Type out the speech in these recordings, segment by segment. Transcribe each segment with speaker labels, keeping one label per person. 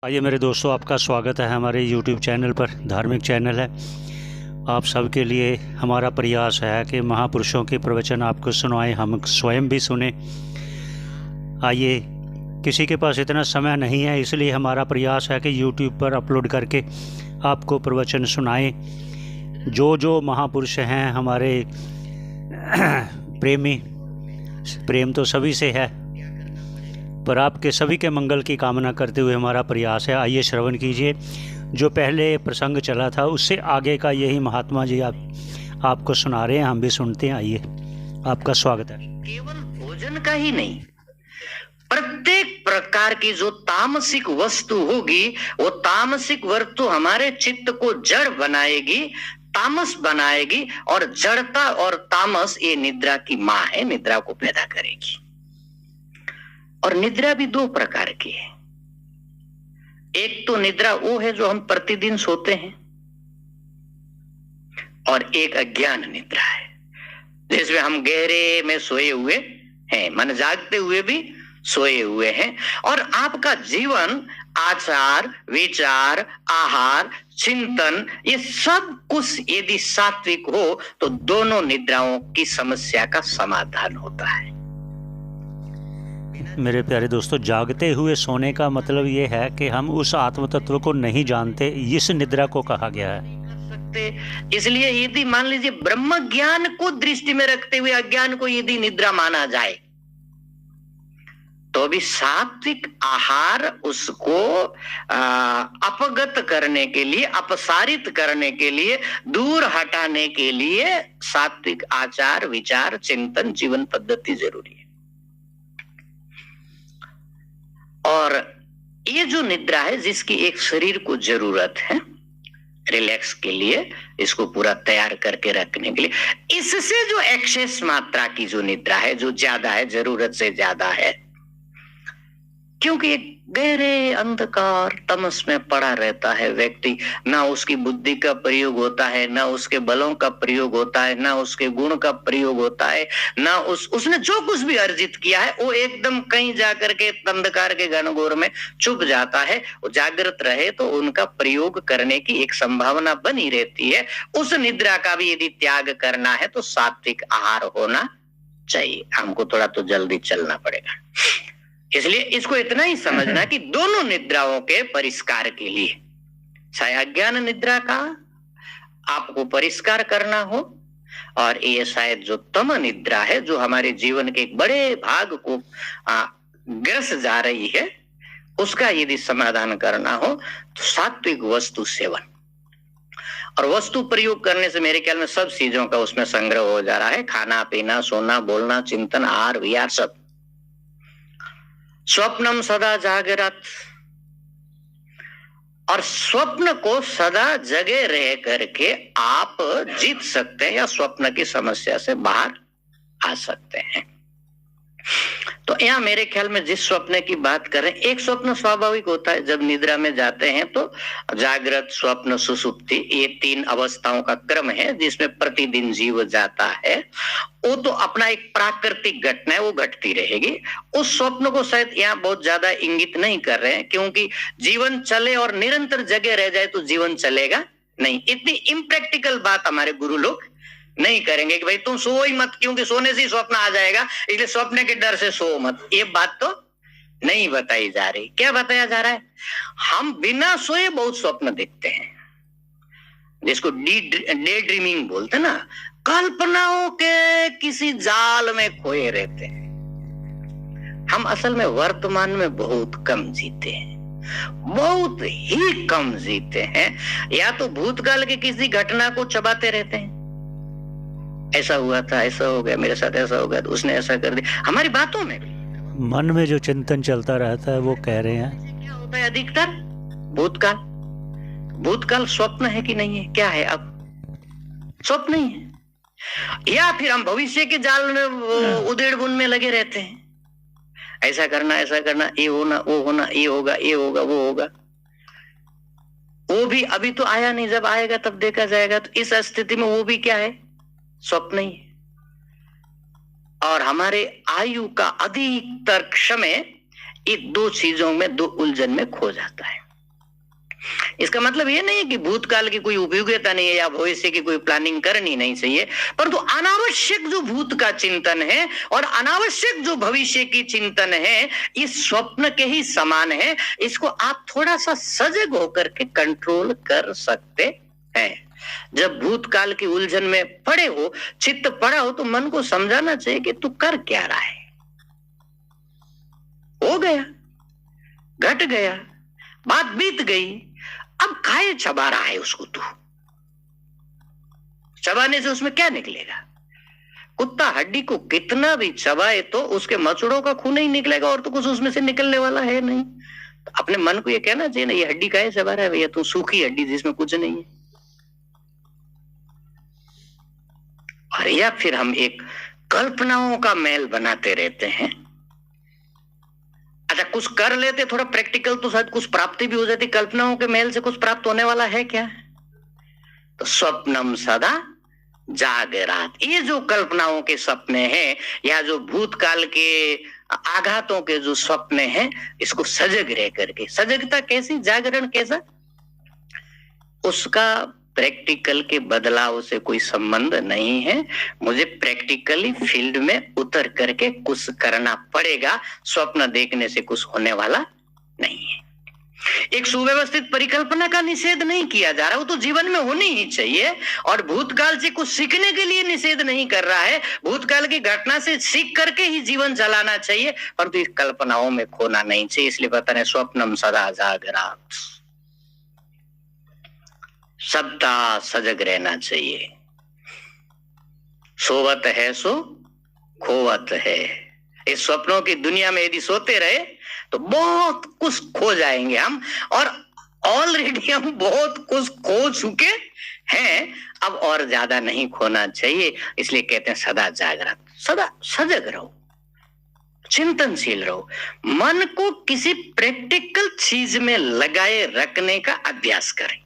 Speaker 1: आइए मेरे दोस्तों, आपका स्वागत है हमारे YouTube चैनल पर। धार्मिक चैनल है। आप सबके लिए हमारा प्रयास है कि महापुरुषों के प्रवचन आपको सुनाएं, हम स्वयं भी सुने। आइए, किसी के पास इतना समय नहीं है, इसलिए हमारा प्रयास है कि YouTube पर अपलोड करके आपको प्रवचन सुनाएं। जो महापुरुष हैं हमारे प्रेमी, प्रेम तो सभी से है, पर आपके सभी के मंगल की कामना करते हुए हमारा प्रयास है। आइए श्रवण कीजिए। जो पहले प्रसंग चला था उससे आगे का यही महात्मा जी आपको सुना रहे हैं, हम भी सुनते हैं। आइए, आपका स्वागत है।
Speaker 2: केवल भोजन का ही नहीं, प्रत्येक प्रकार की जो तामसिक वस्तु होगी वो तामसिक वस्तु हमारे चित्त को जड़ बनाएगी, तामस बनाएगी। और जड़ता और तामस ये निद्रा की माँ है, निद्रा को पैदा करेगी। और निद्रा भी दो प्रकार की है। एक तो निद्रा वो है जो हम प्रतिदिन सोते हैं, और एक अज्ञान निद्रा है जिसमें हम गहरे में सोए हुए हैं, मन जागते हुए भी सोए हुए हैं। और आपका जीवन, आचार, विचार, आहार, चिंतन, ये सब कुछ यदि सात्विक हो तो दोनों निद्राओं की समस्या का समाधान होता है।
Speaker 1: मेरे प्यारे दोस्तों, जागते हुए सोने का मतलब ये है कि हम उस आत्म तत्व को नहीं जानते, इस निद्रा को कहा गया है।
Speaker 2: इसलिए यदि मान लीजिए ब्रह्म ज्ञान को दृष्टि में रखते हुए अज्ञान को यदि निद्रा माना जाए तो भी सात्विक आहार उसको अपगत करने के लिए, अपसारित करने के लिए, दूर हटाने के लिए सात्विक आचार, विचार, चिंतन, जीवन पद्धति जरूरी है। और ये जो निद्रा है जिसकी एक शरीर को जरूरत है रिलैक्स के लिए, इसको पूरा तैयार करके रखने के लिए, इससे जो एक्सेस मात्रा की जो निद्रा है, जो ज्यादा है, जरूरत से ज्यादा है, क्योंकि एक गहरे अंधकार तमस में पड़ा रहता है व्यक्ति, ना उसकी बुद्धि का प्रयोग होता है, ना उसके बलों का प्रयोग होता है, ना उसके गुण का प्रयोग होता है, ना उसने जो कुछ भी अर्जित किया है वो एकदम कहीं जाकर के अंधकार के घनघोर में छुप जाता है। वो जागृत रहे तो उनका प्रयोग करने की एक संभावना बनी रहती है। उस निद्रा का भी यदि त्याग करना है तो सात्विक आहार होना चाहिए। हमको थोड़ा तो जल्दी चलना पड़ेगा, इसलिए इसको इतना ही समझना कि दोनों निद्राओं के परिष्कार के लिए, चाहे अज्ञान निद्रा का आपको परिष्कार करना हो, और ये शायद जो तम निद्रा है जो हमारे जीवन के एक बड़े भाग को ग्रस जा रही है, उसका यदि समाधान करना हो तो सात्विक वस्तु सेवन। और वस्तु प्रयोग करने से मेरे ख्याल में सब चीजों का उसमें संग्रह हो जा रहा है। खाना, पीना, सोना, बोलना, चिंतन, आहार, विहार, सब। स्वप्नम सदा जागृत, और स्वप्न को सदा जगे रह करके आप जीत सकते हैं या स्वप्न की समस्या से बाहर आ सकते हैं। तो यहाँ मेरे ख्याल में जिस स्वप्न की बात करें, एक स्वप्न स्वाभाविक होता है जब निद्रा में जाते हैं तो जागृत, स्वप्न, सुषुप्ति, ये तीन अवस्थाओं का क्रम है जिसमें प्रतिदिन जीव जाता है। वो तो अपना एक प्राकृतिक घटना है, वो घटती रहेगी। उस स्वप्न को शायद यहाँ बहुत ज्यादा इंगित नहीं कर रहे हैं, क्योंकि जीवन चले और निरंतर जगे रह जाए तो जीवन चलेगा नहीं। इतनी इम्प्रैक्टिकल बात हमारे गुरु लोग नहीं करेंगे कि भाई तुम सो ही मत, क्योंकि सोने से ही स्वप्न आ जाएगा, इसलिए स्वप्न के डर से सो मत। ये बात तो नहीं बताई जा रही। क्या बताया जा रहा है? हम बिना सोए बहुत स्वप्न देखते हैं, जिसको डे ड्रीमिंग बोलते हैं ना। कल्पनाओं के किसी जाल में खोए रहते हैं। हम असल में वर्तमान में बहुत कम जीते हैं, बहुत ही कम जीते हैं। या तो भूतकाल के किसी घटना को चबाते रहते हैं, ऐसा हुआ था, ऐसा हो गया, मेरे साथ ऐसा हो गया, तो उसने ऐसा कर दिया। हमारी बातों में भी
Speaker 1: मन में जो चिंतन चलता रहता है वो कह रहे हैं।
Speaker 2: क्या होता है अधिकतर? भूतकाल। भूतकाल स्वप्न है कि नहीं है? क्या है? अब स्वप्न ही है। या फिर हम भविष्य के जाल में उधेड़ बुन में लगे रहते हैं, ऐसा करना, ऐसा करना, ये होना, वो होना, ये होगा, ये होगा, वो होगा। वो भी अभी तो आया नहीं, जब आएगा तब देखा जाएगा। तो इस स्थिति में वो भी क्या है? स्वप्न ही है। और हमारे आयु का अधिकतर समय इन दो चीजों में, दो उलझन में खो जाता है। इसका मतलब ये नहीं है कि भूतकाल की कोई उपयोगिता नहीं है या भविष्य की कोई प्लानिंग करनी नहीं चाहिए, परंतु अनावश्यक जो भूत का चिंतन है और अनावश्यक जो भविष्य की चिंतन है, इस स्वप्न के ही समान है। इसको आप थोड़ा सा सजग होकर के कंट्रोल कर सकते हैं। जब भूतकाल की उलझन में पड़े हो, चित्त पड़ा हो, तो मन को समझाना चाहिए कि तू कर क्या रहा है। हो गया, घट गया, बात बीत गई, अब काहे चबा रहा है उसको तू? चबाने से उसमें क्या निकलेगा? कुत्ता हड्डी को कितना भी चबाए तो उसके मचड़ों का खून ही निकलेगा और तो कुछ उसमें से निकलने वाला है नहीं। तो अपने मन को ये कहना चाहिए ना, ये हड्डी काहे चबा रहा है भैया, तू सूखी हड्डी जिसमें कुछ नहीं है। और या फिर हम एक कल्पनाओं का महल बनाते रहते हैं। अच्छा, कुछ कर लेते थोड़ा प्रैक्टिकल तो शायद कुछ प्राप्ति भी हो जाती। कल्पनाओं के महल से कुछ प्राप्त होने वाला है क्या? तो स्वप्नम सदा जागरात, ये जो कल्पनाओं के सपने हैं या जो भूतकाल के आघातों के जो सपने हैं, इसको सजग रह करके, सजगता कैसी, जागरण कैसा, उसका प्रैक्टिकल के बदलाव से कोई संबंध नहीं है। मुझे प्रैक्टिकली फील्ड में उतर करके कुछ करना पड़ेगा, स्वप्न देखने से कुछ होने वाला नहीं है। एक सुव्यवस्थित परिकल्पना का निषेध नहीं किया जा रहा, वो तो जीवन में होनी ही चाहिए और भूतकाल से कुछ सीखने के लिए निषेध नहीं कर रहा है। भूतकाल की घटना से सीख करके ही जीवन चलाना चाहिए, परंतु इस कल्पनाओं में खोना नहीं चाहिए। इसलिए बता रहे स्वप्नम सदा जागरात, सदा सजग रहना चाहिए। सोवत है सो खोवत है। इस स्वप्नों की दुनिया में यदि सोते रहे तो बहुत कुछ खो जाएंगे हम, और ऑलरेडी हम बहुत कुछ खो चुके हैं, अब और ज्यादा नहीं खोना चाहिए। इसलिए कहते हैं सदा जागृत, सदा सजग रहो, चिंतनशील रहो, मन को किसी प्रैक्टिकल चीज में लगाए रखने का अभ्यास करें,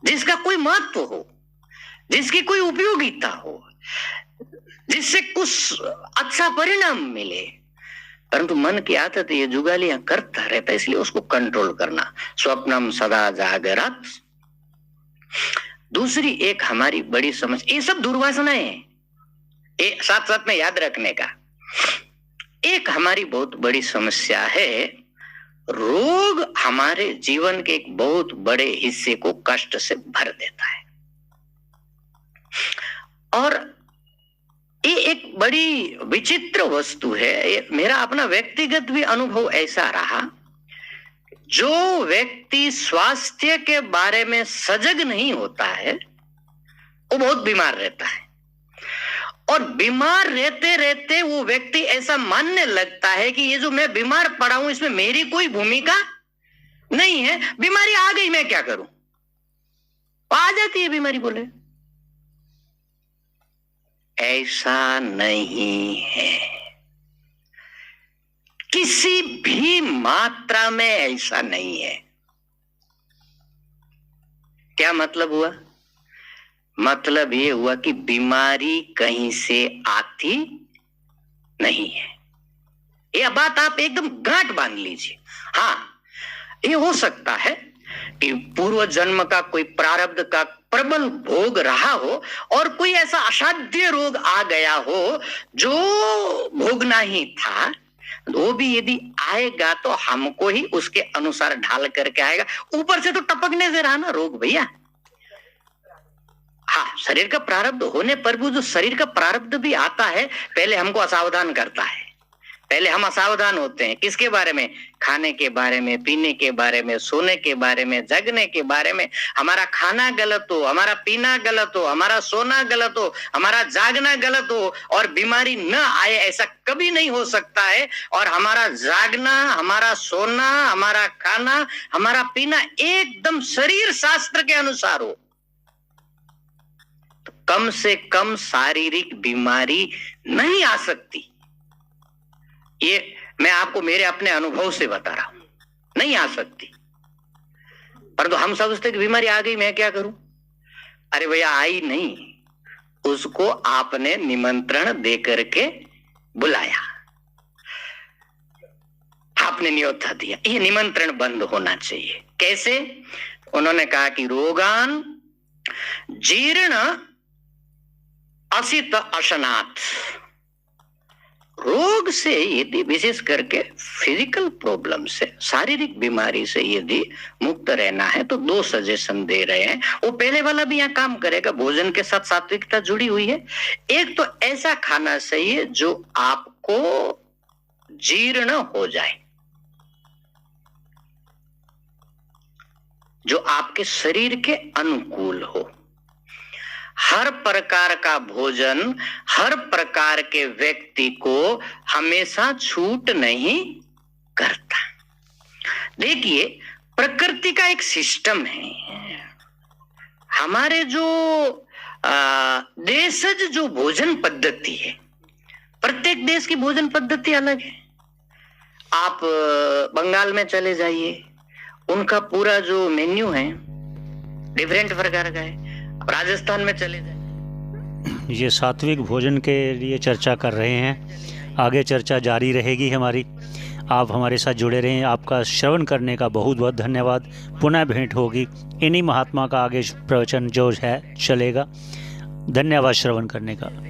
Speaker 2: जिसका कोई महत्व हो, जिसकी कोई उपयोगिता हो, जिससे कुछ अच्छा परिणाम मिले। परंतु मन की आदत ये जुगालियां करता रहता है, इसलिए उसको कंट्रोल करना। स्वप्नम सदा जागरत। दूसरी एक हमारी बड़ी समस्या, ये सब दुर्वासनाएं हैं, साथ साथ में याद रखने का। एक हमारी बहुत बड़ी समस्या है, रोग हमारे जीवन के एक बहुत बड़े हिस्से को कष्ट से भर देता है। और ये एक बड़ी विचित्र वस्तु है। ये मेरा अपना व्यक्तिगत भी अनुभव ऐसा रहा, जो व्यक्ति स्वास्थ्य के बारे में सजग नहीं होता है वो बहुत बीमार रहता है, और बीमार रहते रहते वो व्यक्ति ऐसा मानने लगता है कि ये जो मैं बीमार पड़ा हूं इसमें मेरी कोई भूमिका नहीं है, बीमारी आ गई मैं क्या करूं, आ जाती है बीमारी। बोले ऐसा नहीं है, किसी भी मात्रा में ऐसा नहीं है। क्या मतलब हुआ? मतलब ये हुआ कि बीमारी कहीं से आती नहीं है। यह बात आप एकदम गांठ बांध लीजिए। हाँ, ये हो सकता है कि पूर्व जन्म का कोई प्रारब्ध का प्रबल भोग रहा हो और कोई ऐसा असाध्य रोग आ गया हो जो भोगना ही था, वो भी यदि आएगा तो हमको ही उसके अनुसार ढाल करके आएगा। ऊपर से तो टपकने से रहा ना रोग भैया। हाँ, शरीर का प्रारब्ध होने पर भी जो शरीर का प्रारब्ध भी आता है, पहले हमको असावधान करता है। पहले हम असावधान होते हैं किसके बारे में? खाने के बारे में, पीने के बारे में, सोने के बारे में, जगने के बारे में। हमारा खाना गलत हो, हमारा पीना गलत हो, हमारा सोना गलत हो, हमारा जागना गलत हो और बीमारी न आए, ऐसा कभी नहीं हो सकता है। और हमारा जागना, हमारा सोना, हमारा खाना, हमारा पीना एकदम शरीर शास्त्र के अनुसार हो, तो कम से कम शारीरिक बीमारी नहीं आ सकती। ये मैं आपको मेरे अपने अनुभव से बता रहा हूं, नहीं आ सकती। परंतु हम समझते कि बीमारी आ गई मैं क्या करूं। अरे भैया, आई नहीं, उसको आपने निमंत्रण दे करके बुलाया। आपने न्योता दिया, ये निमंत्रण बंद होना चाहिए। कैसे? उन्होंने कहा कि रोगान जीर्ण असित अशनाथ, रोग से यदि, विशेष करके फिजिकल प्रॉब्लम से, शारीरिक बीमारी से यदि मुक्त रहना है तो 2 सजेशन दे रहे हैं। वो पहले वाला भी यहाँ काम करेगा, भोजन के साथ सात्विकता जुड़ी हुई है। एक तो ऐसा खाना चाहिए जो आपको जीर्ण हो जाए, जो आपके शरीर के अनुकूल हो। हर प्रकार का भोजन हर प्रकार के व्यक्ति को हमेशा छूट नहीं करता। देखिए, प्रकृति का एक सिस्टम है। हमारे जो देशज जो भोजन पद्धति है, प्रत्येक देश की भोजन पद्धति अलग है। आप बंगाल में चले जाइए, उनका पूरा जो मेन्यू है डिफरेंट प्रकार का है। राजस्थान में चले जाए।
Speaker 1: ये सात्विक भोजन के लिए चर्चा कर रहे हैं, आगे चर्चा जारी रहेगी हमारी। आप हमारे साथ जुड़े रहें। आपका श्रवण करने का बहुत बहुत धन्यवाद। पुनः भेंट होगी, इन्हीं महात्मा का आगे प्रवचन जो है चलेगा। धन्यवाद श्रवण करने का।